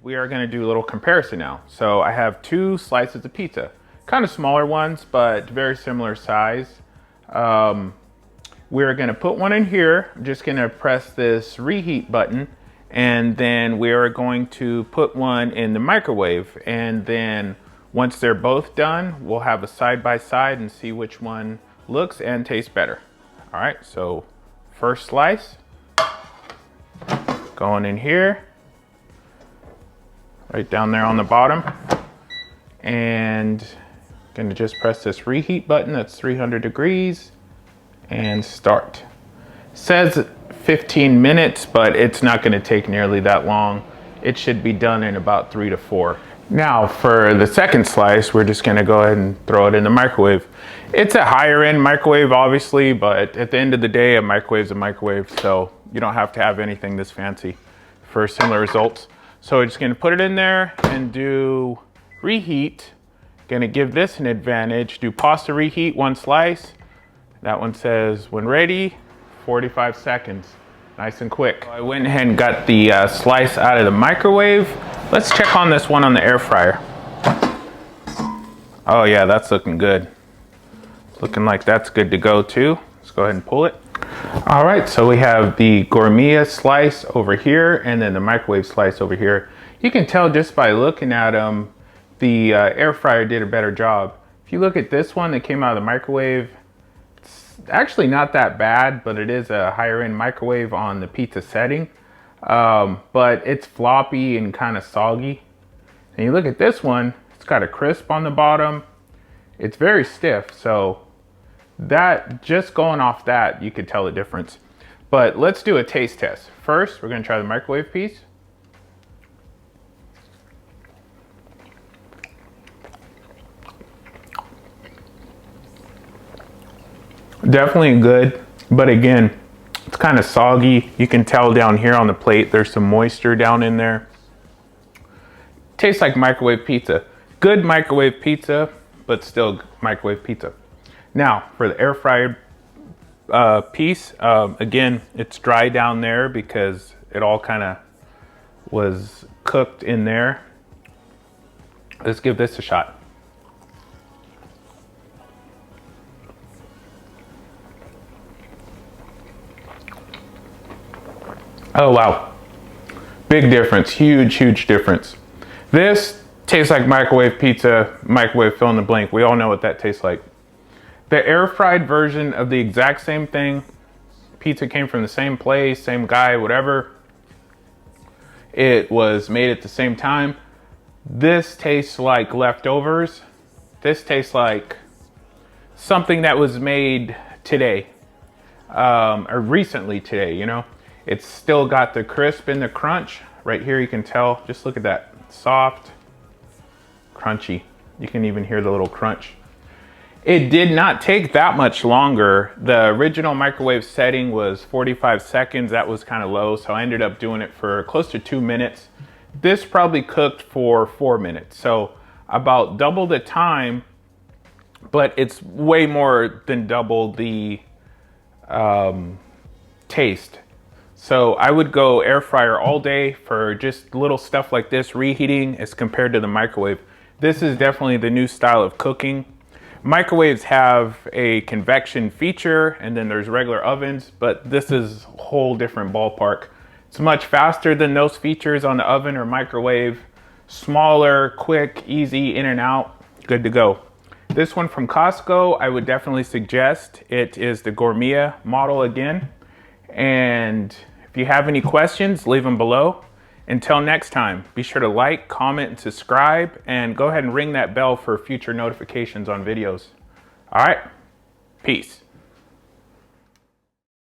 we are going to do a little comparison now. So I have 2 slices of pizza, kind of smaller ones, but very similar size. We're going to put one in here. I'm just going to press this reheat button, and then we are going to put one in the microwave. And then once they're both done, we'll have a side by side and see which one looks and tastes better. All right, so first slice going in here, right down there on the bottom. And gonna just press this reheat button, that's 300 degrees, and start. Says 15 minutes, but it's not gonna take nearly that long. It should be done in about 3 to 4. Now for the second slice, we're just gonna go ahead and throw it in the microwave. It's a higher end microwave, obviously, but at the end of the day, a microwave's a microwave, so you don't have to have anything this fancy for similar results. So we're just gonna put it in there and do reheat. Gonna give this an advantage. Do pasta reheat 1 slice. That one says when ready, 45 seconds. Nice and quick. I went ahead and got the slice out of the microwave. Let's check on this one on the air fryer. Oh yeah, that's looking good. Looking like that's good to go too. Let's go ahead and pull it. All right, so we have the GOURMIA slice over here and then the microwave slice over here. You can tell just by looking at them, the air fryer did a better job. If you look at this one that came out of the microwave, it's actually not that bad, but it is a higher end microwave on the pizza setting. But it's floppy and kind of soggy. And you look at this one, it's got a crisp on the bottom. It's very stiff, so that, just going off that, you could tell the difference. But let's do a taste test. First, we're gonna try the microwave piece. Definitely good, but again, it's kind of soggy. You can tell down here on the plate, there's some moisture down in there. Tastes like microwave pizza. Good microwave pizza, but still microwave pizza. Now, for the air fryer piece, again, it's dry down there because it all kind of was cooked in there. Let's give this a shot. Oh wow, big difference, huge difference. This tastes like microwave pizza, microwave fill in the blank. We all know what that tastes like. The air fried version of the exact same thing, pizza came from the same place, same guy, whatever. It was made at the same time. This tastes like leftovers. This tastes like something that was made today, or recently today, you know? It's still got the crisp and the crunch. Right here you can tell, just look at that. Soft, crunchy. You can even hear the little crunch. It did not take that much longer. The original microwave setting was 45 seconds. That was kind of low, so I ended up doing it for close to 2 minutes. This probably cooked for 4 minutes, so about double the time, but it's way more than double the taste. So I would go air fryer all day for just little stuff like this, reheating, as compared to the microwave. This is definitely the new style of cooking. Microwaves have a convection feature, and then there's regular ovens, but this is a whole different ballpark. It's much faster than those features on the oven or microwave. Smaller, quick, easy, in and out, good to go. This one from Costco, I would definitely suggest. It is the GOURMIA model again. And if you have any questions, leave them below. Until next time, be sure to like, comment, and subscribe, and go ahead and ring that bell for future notifications on videos. All right, peace.